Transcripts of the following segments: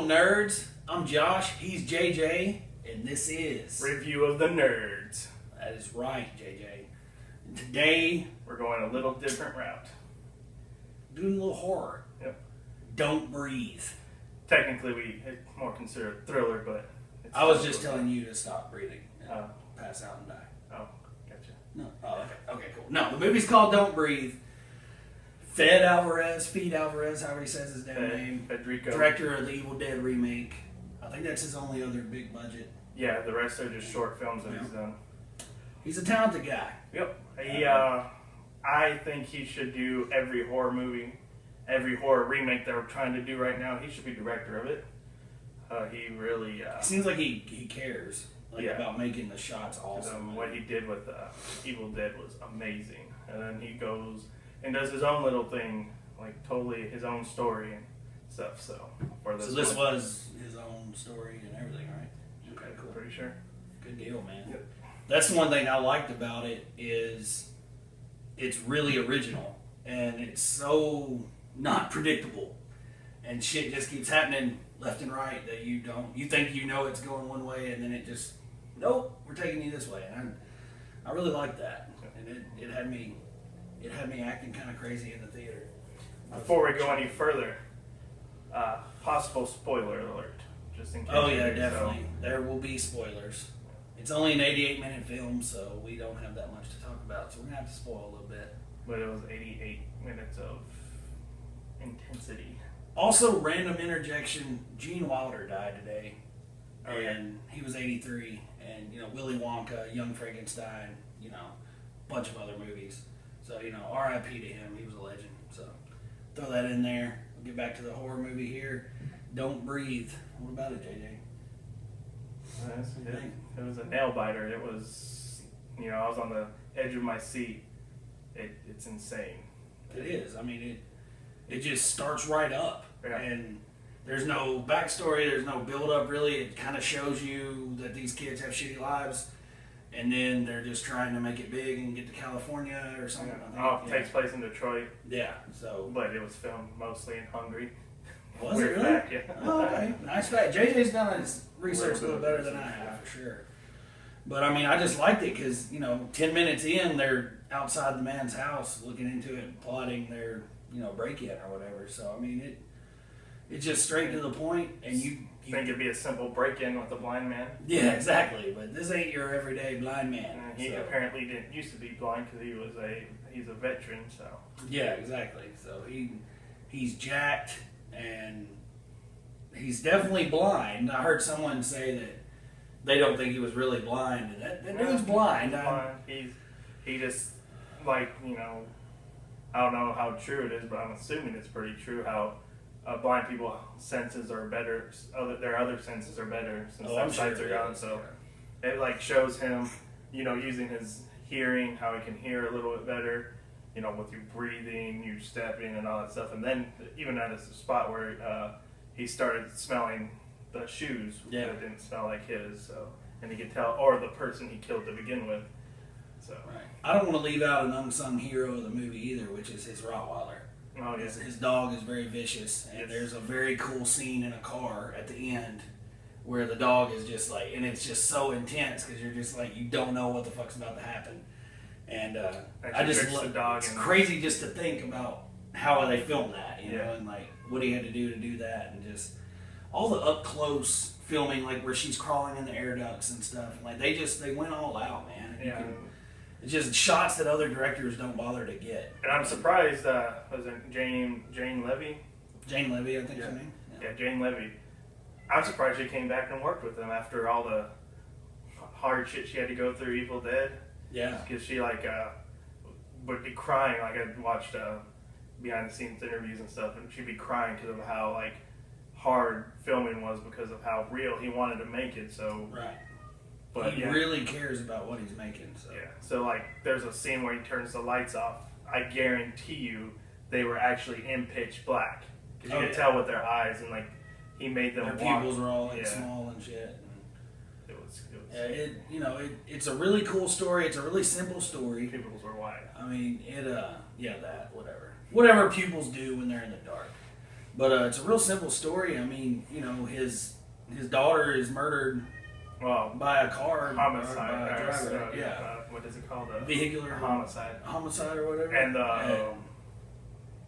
little nerds. I'm Josh. He's JJ, and this is Review of the Nerds. That is right, JJ. And today We're going a little different route. doing a little horror. Yep. Don't Breathe. Technically, we more consider it thriller, but it's I was just telling you to stop breathing and pass out and die. Oh, gotcha. No. Oh, okay. Okay, cool. No, the movie's called Don't Breathe. Feed Alvarez, however he says his damn name. Federico. Director of the Evil Dead remake. I think that's his only other big budget. Yeah, the rest are just short films that he's done. He's a talented guy. Yep. I think he should do every horror movie, every horror remake they're trying to do right now. He should be director of it. He really... It seems like he cares Yeah. about making the shots awesome. What he did with Evil Dead was amazing. And then he goes and does his own little thing, like totally his own story and stuff. So this was his own story and everything, right? Okay, cool. Pretty sure. Good deal, man. Yep. That's one thing I liked about it is it's really original and it's so not predictable, and shit just keeps happening left and right that you think you know it's going one way and then it just we're taking you this way, and I really liked that, and it had me acting kind of crazy in the theater. Before we go any further, possible spoiler alert, just in case. Oh yeah, definitely. There will be spoilers. It's only an 88-minute film, so we don't have that much to talk about, so we're going to have to spoil a little bit. But it was 88 minutes of intensity. Also, random interjection, Gene Wilder died today. Oh, yeah. And he was 83. And, Willy Wonka, Young Frankenstein, a bunch of other movies. So, R.I.P. to him. He was a legend. So, throw that in there. We'll get back to the horror movie here. Don't Breathe. What about it, JJ? It was a nail biter. It was, I was on the edge of my seat. It's insane. It is. I mean, it just starts right up. Yeah. And there's no backstory. There's no build-up, really. It kind of shows you that these kids have shitty lives. And then they're just trying to make it big and get to California or something. It takes place in Detroit. Yeah. So. But it was filmed mostly in Hungary. Was it really? Fact, yeah. Oh, okay. Nice fact. JJ's done his research a little better than I have, for sure. But, I mean, I just liked it because, 10 minutes in, they're outside the man's house looking into it, plotting their, break-in or whatever. So, I mean, it's just straight to the point, and you think it'd be a simple break-in with a blind man. Yeah, exactly. But this ain't your everyday blind man. And he apparently didn't used to be blind because he's a veteran. So yeah, exactly. So he's jacked and he's definitely blind. I heard someone say that they don't think he was really blind. And that dude's blind. He just I don't know how true it is, but I'm assuming it's pretty true how. Blind people's senses are better. Their other senses are better since their sights are gone. So it shows him, using his hearing, how he can hear a little bit better. With your breathing, your stepping, and all that stuff. And then even at a spot where he started smelling the shoes that didn't smell like his. So and he could tell, or the person he killed to begin with. So I don't want to leave out an unsung hero of the movie either, which is his Rottweiler. Oh, yeah. His dog is very vicious, and there's a very cool scene in a car at the end where the dog is just and it's just so intense because you're just you don't know what the fuck's about to happen. And I just love the dog. It's crazy just to think about how they filmed that, you know, and what he had to do that, and just all the up close filming, where she's crawling in the air ducts and stuff. They went all out, man. Yeah. It's just shots that other directors don't bother to get. And I'm surprised, was it Jane Levy? Jane Levy, I think her name. Yeah, Jane Levy. I'm surprised she came back and worked with them after all the hard shit she had to go through Evil Dead. Yeah. Because she, would be crying. I watched behind-the-scenes interviews and stuff, and she'd be crying because of how, hard filming was because of how real he wanted to make it, so... Right. But he really cares about what he's making. So. Yeah. So there's a scene where he turns the lights off. I guarantee you, they were actually in pitch black because you could tell with their eyes, and he made them. Their pupils were all small and shit. And it was. Yeah, it's a really cool story. It's a really simple story. Pupils were wide. I mean, whatever pupils do when they're in the dark. But it's a real simple story. I mean, you know, his daughter is murdered Well, by a car, homicide. or by a driver. Yeah, what is it called? vehicular Homicide. homicide or whatever. And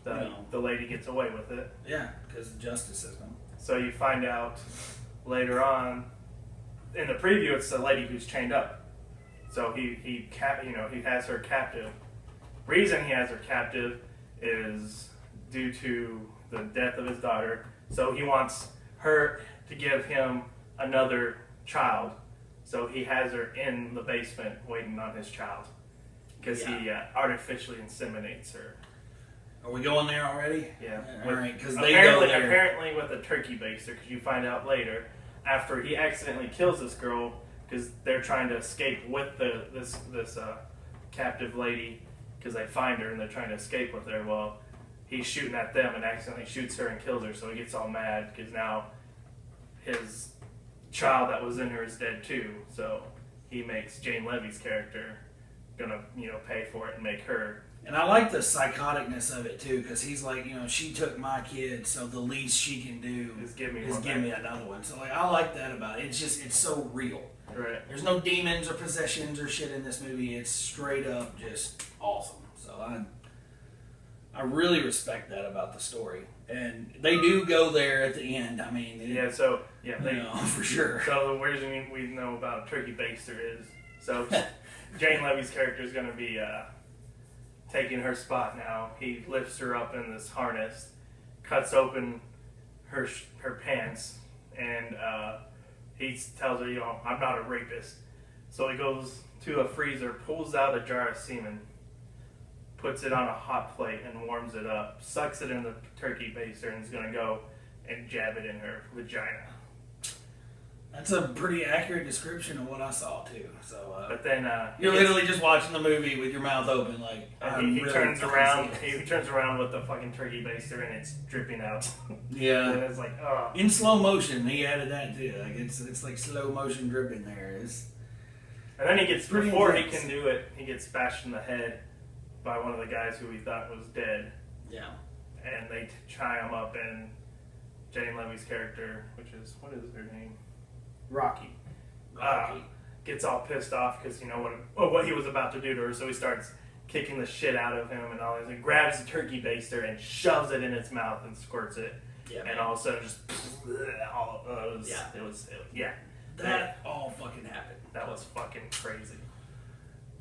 you know. the lady gets away with it. Yeah, because the justice system. So you find out later on in the preview, it's the lady who's chained up. So he has her captive. Reason he has her captive is due to the death of his daughter. So he wants her to give him another child. So he has her in the basement waiting on his child because he artificially inseminates her. Are we going there already? Yeah. All right, because they go there. Apparently with a turkey baster, because you find out later, after he accidentally kills this girl, because they're trying to escape with this captive lady, because they find her and they're trying to escape with her. Well, he's shooting at them and accidentally shoots her and kills her, so he gets all mad because now his child that was in her is dead too. So he makes Jane Levy's character gonna pay for it and make her. And I like the psychoticness of it too, because he's like, you know, she took my kid, so the least she can do Is give me another one. So like, I like that about it. It's so real. Right. There's no demons or possessions or shit in this movie. It's straight up just awesome. So I really respect that about the story, and they do go there at the end. I mean, for sure. So the reason we know about Turkey Baster is Jane Levy's character is going to be taking her spot now. He lifts her up in this harness, cuts open her pants, and he tells her, I'm not a rapist. So he goes to a freezer, pulls out a jar of semen, puts it on a hot plate and warms it up, sucks it in the turkey baster, and is going to go and jab it in her vagina. That's a pretty accurate description of what I saw too. So, but then you're literally just watching the movie with your mouth open, like he turns around. He turns around with the fucking turkey baster, and it's dripping out. Yeah, and it's like, oh. In slow motion. He added that too. Like it's like slow motion dripping there. And then he gets before intense. He can do it. He gets bashed in the head by one of the guys who he thought was dead. Yeah, and they tie him up, and Jane Levy's character, what is her name? Rocky. Gets all pissed off because what he was about to do to her, so he starts kicking the shit out of him and all this. He grabs the turkey baster and shoves it in its mouth and squirts it, and all of a sudden just that all fucking happened. That was fucking crazy.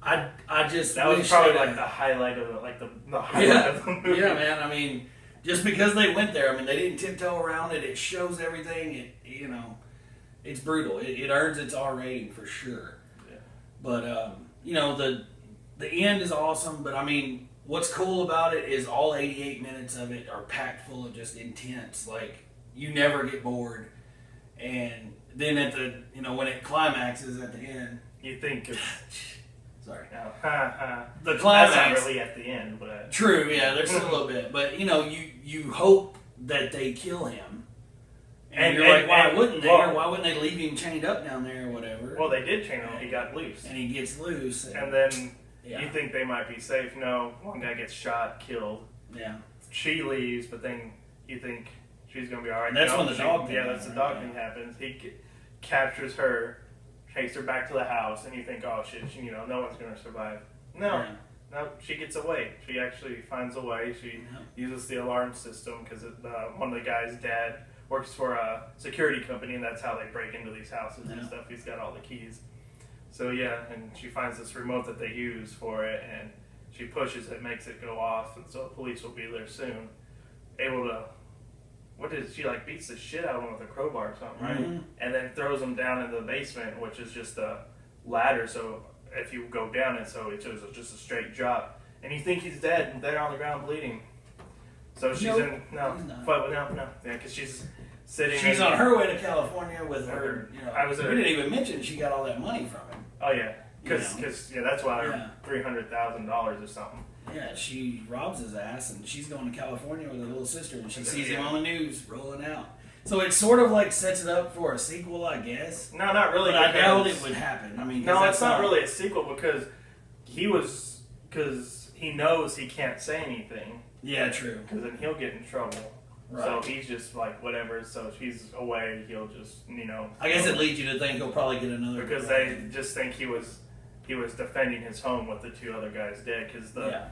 I just that was probably like the highlight of it, like the highlight of the movie. Yeah, man. I mean, just because they went there, I mean, they didn't tiptoe around it. It shows everything. It's brutal. It earns its R rating for sure. Yeah. But the end is awesome. But I mean, what's cool about it is all 88 minutes of it are packed full of just intense. Like, you never get bored. And then at the when it climaxes at the end, you think. Sorry. No. The climax. That's not really at the end, but true. Yeah, there's still a little bit, but you hope that they kill him. And you're like, why wouldn't they? Or why wouldn't they leave him chained up down there or whatever? Well, they did chain him. He got loose. And he gets loose. And then you think they might be safe. No, one guy gets shot, killed. Yeah. She leaves, but then you think she's going to be all right. And that's when the dog thing happens. The dog thing happens. He captures her, takes her back to the house, and you think, oh, shit, no one's going to survive. No. Yeah. No, she gets away. She actually finds a way. She uses the alarm system because one of the guy's dad works for a security company, and that's how they break into these houses and stuff. He's got all the keys. So, and she finds this remote that they use for it, and she pushes it, makes it go off, and so the police will be there soon. Able to, she beats the shit out of him with a crowbar or something, right? Mm-hmm. And then throws him down into the basement, which is just a ladder, so if you go down it, so it's just a straight drop. And you think he's dead, and they're on the ground bleeding. So she's no, because she's sitting. She's on her way to California with her. We didn't even mention she got all that money from him. Oh yeah, because that's why $300,000 or something. Yeah, she robs his ass, and she's going to California with her little sister, and she sees him on the news rolling out. So it sort of sets it up for a sequel, I guess. No, not really. But I doubt it would happen. I mean, no, it's not really a sequel because he knows he can't say anything. Yeah, true. Because then he'll get in trouble. Right. So he's just like whatever. So if he's away, he'll just I guess it leads you to think he'll probably get another. because they just think he was defending his home what the two other guys did because the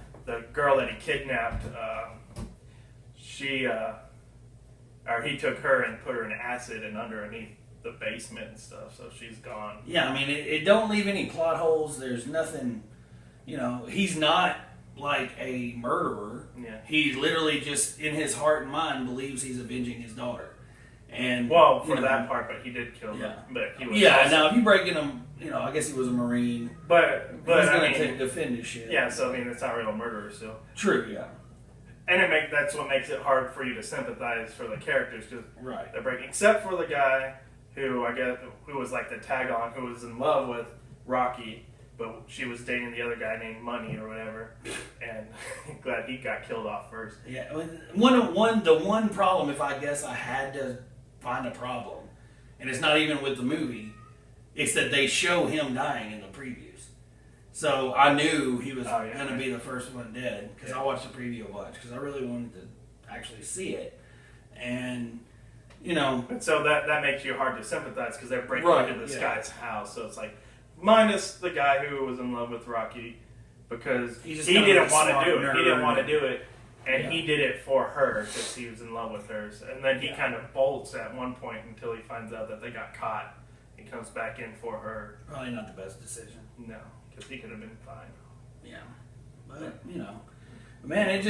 girl that he kidnapped, he took her and put her in acid and underneath the basement and stuff, so she's gone. Yeah, I mean, it don't leave any plot holes. There's nothing, he's not like a murderer. Yeah. He literally just, in his heart and mind, believes he's avenging his daughter. And Well, for that part, but he did kill her. Yeah. But he was Yeah, also, now if you break in him, I guess he was a Marine. but He's I going mean, to defend his shit. yeah. So I mean, it's not real murder still. True, yeah. And that's what makes it hard for you to sympathize for the characters because Right. they're breaking. Except for the guy who was like the tag on, who was in love with Rocky, but she was dating the other guy named Money or whatever, and glad he got killed off first. Yeah, the one problem, if I guess I had to find a problem, and it's not even with the movie, it's that they show him dying in the previews. So I knew he was going to be the first one dead because I watched the preview a bunch because I really wanted to actually see it, and And so that makes you hard to sympathize because they're breaking Right, into this yeah. guy's house. So it's like, minus the guy who was in love with Rocky because he He's just didn't kind of want a to do smart it. He didn't nerd. want to do it, and Yeah. he did it for her because he was in love with her. And then he Yeah. kind of bolts at one point until he finds out that they got caught. He comes back in for her. Probably not the best decision. No, because he could have been fine. Yeah, but man, it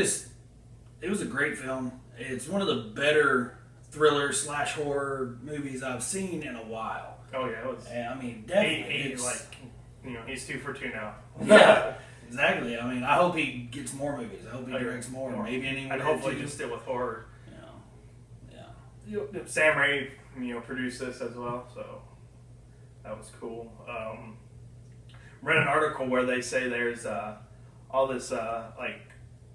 was a great film. It's one of the better thriller / horror movies I've seen in a while. Oh yeah, it was. And I mean, definitely, He's 2 for 2 now. yeah, exactly. I mean, I hope he gets more movies. I hope he directs more, More. maybe any. And hopefully just stick with horror. Yeah. Sam Raimi, produced this as well, so that was cool. Read an article where they say there's all this like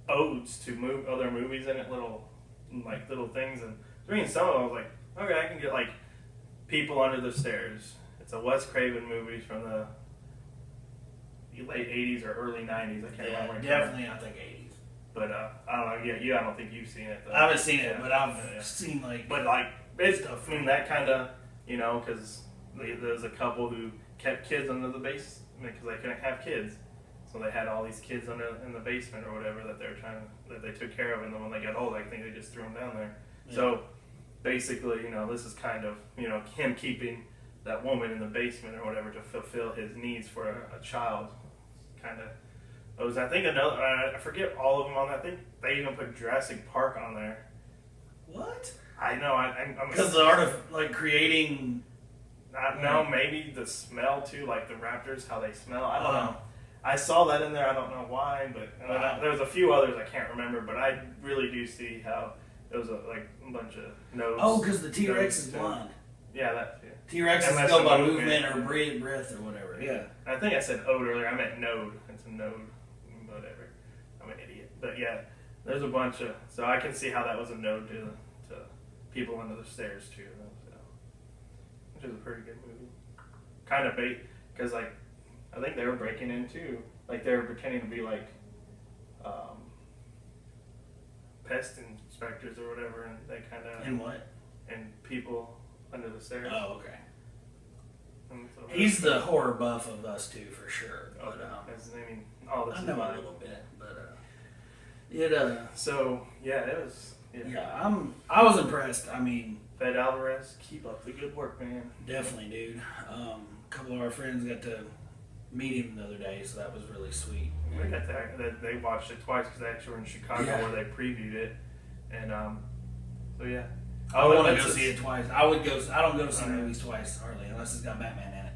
odes to other movies in it, little things, and reading some of them, I was like, okay, I can get like People Under the Stairs. It's a Wes Craven movie from the late '80s or early '90s. I can't remember. Definitely, I think 80s. But I don't know. Yeah, I don't think you've seen it. Though. I haven't seen it, Yeah. but I've Yeah. seen like. But like, it's that kind of, because there's a couple who kept kids under the base because they couldn't have kids, so they had all these kids in the basement or whatever that they took care of, and then when they got old, I think they just threw them down there. Yeah. So basically, this is kind of him keeping that woman in the basement or whatever to fulfill his needs for a child. Kind of. It was, I think, another. I forget all of them on that. I think they even put Jurassic Park on there. What? I know. I'm Because the art of like creating. no, maybe the smell too, like the raptors, how they smell. I don't Uh-huh. know. I saw that in there. I don't know why, but Wow. there was a few others I can't remember. But I really do see how it was a bunch of nodes. Oh, because the T-Rex is too. blind. Yeah, that too. T-Rex is Unless go the by movement. movement or breath or whatever. Yeah. I think I said ode earlier. I meant node. It's a node. Whatever. I'm an idiot. But yeah, there's a bunch of. So I can see how that was a node to People Under the Stairs too. So, which is a pretty good movie. Kind of bait because I think they were breaking in too. Like they were pretending to be like pest inspectors or whatever, and they kind of And what? and People Under the Stairs. Oh, okay. And so He's the horror buff of us two for sure. But all this I is know a mine. little bit, but So yeah, it was. yeah, I was impressed. I mean, Fed Alvarez, keep up the good work, man. definitely, dude. A couple of our friends got to meet him the other day, so that was really sweet. We got that. They watched it twice because they actually were in Chicago Yeah. where they previewed it, and so yeah. I want to that's go just- see it twice. I would go. I don't go to see movies twice hardly, unless it's got Batman in it.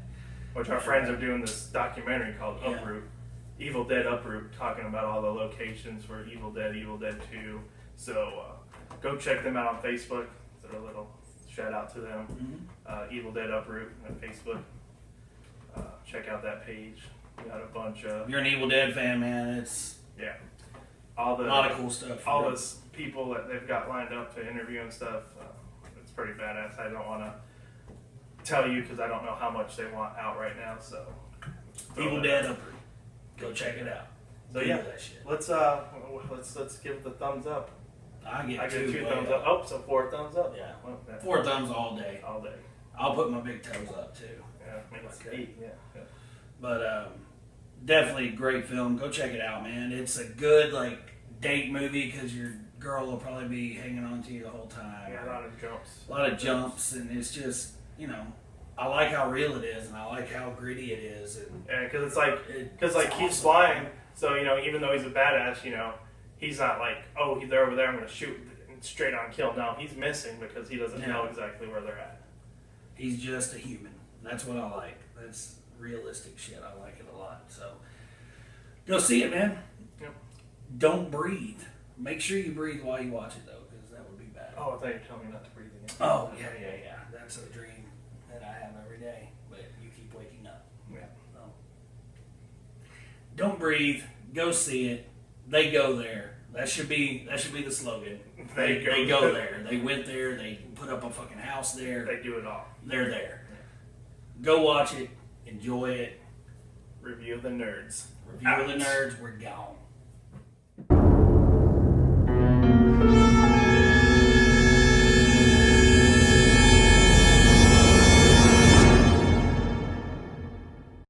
Which our friends are doing this documentary called Yeah. Uproot, Evil Dead Uproot, talking about all the locations for Evil Dead 2. So go check them out on Facebook. So a little shout out to them. Evil Dead Uproot on Facebook. Check out that page. We got a bunch of If you're an Evil Dead fan, man, it's all a the lot of cool stuff. all those people that they've got lined up to interview and stuff. It's pretty badass. I don't want to tell you because I don't know how much they want out right now. So Evil Dead Upper. Go check it out. So Google yeah, that shit. let's give it the thumbs up. I get I two, get 2 way thumbs up. Oh, so 4 thumbs up. Yeah. Well, that's 4 thumbs all day. all day. I'll put my big toes up too. Yeah, makes Okay. 8. Yeah. But definitely a great film. Go check it out, man. It's a good like date movie because your girl will probably be hanging on to you the whole time. Yeah, a lot of jumps. A lot of jumps, and it's just I like how real it is, and I like how gritty it is, and Yeah, because it's like, it's he's awesome. flying, so even though he's a badass, he's not like, oh, they're over there, I'm gonna shoot and straight on kill. No, he's missing because he doesn't know exactly where they're at. He's just a human. That's what I like. That's realistic shit. I like it a lot. So go see it, man. Yep. Don't breathe. Make sure you breathe while you watch it, though, because that would be bad. Oh, I thought you were telling me not to breathe again. Oh, yeah. That's a dream that I have every day, but you keep waking up. Yeah. So, don't breathe. Go see it. They go there. That should be the slogan. They go there. They went there. They put up a fucking house there. They do it all. They're there. Go watch it. Enjoy it. Review the nerds. Review of the Nerds. We're gone.